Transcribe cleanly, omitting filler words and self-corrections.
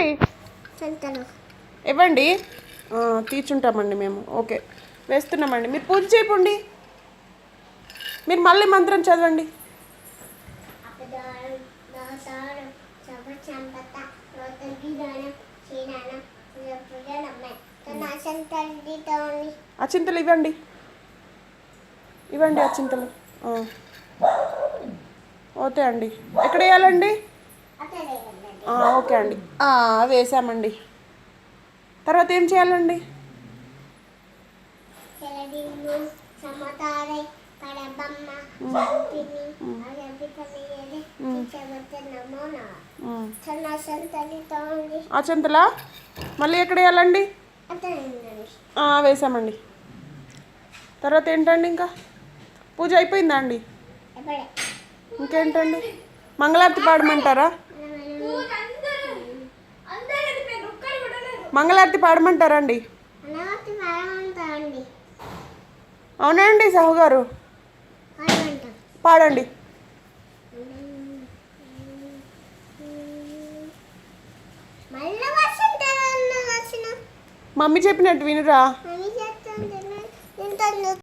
ఇవ్వండి ఇవ్వండి తీర్చుంటామండి మేము. ఓకే వేస్తున్నామండి. మీరు పూజ చేయకండి. మీరు మళ్ళీ మంత్రం చదవండి. అచింతలు ఇవ్వండి ఇవ్వండి అచింతలు. ఓకే అండి. ఎక్కడ వేయాలండి? ఓకే అండి వేసామండి. తర్వాత ఏం చేయాలండి? అచింతలా మళ్ళీ ఎక్కడ వేయాలండి? వేసామండి. తర్వాత ఏంటండి? ఇంకా పూజ అయిపోయిందా అండి? ఇంకేంటండి? మంగళారతి పాడమంటారా? మంగళారతి పాడమంటారా అండి? అవునా అండి సాహు గారు? పాడండి. మమ్మీ చెప్పినట్టు వినురా.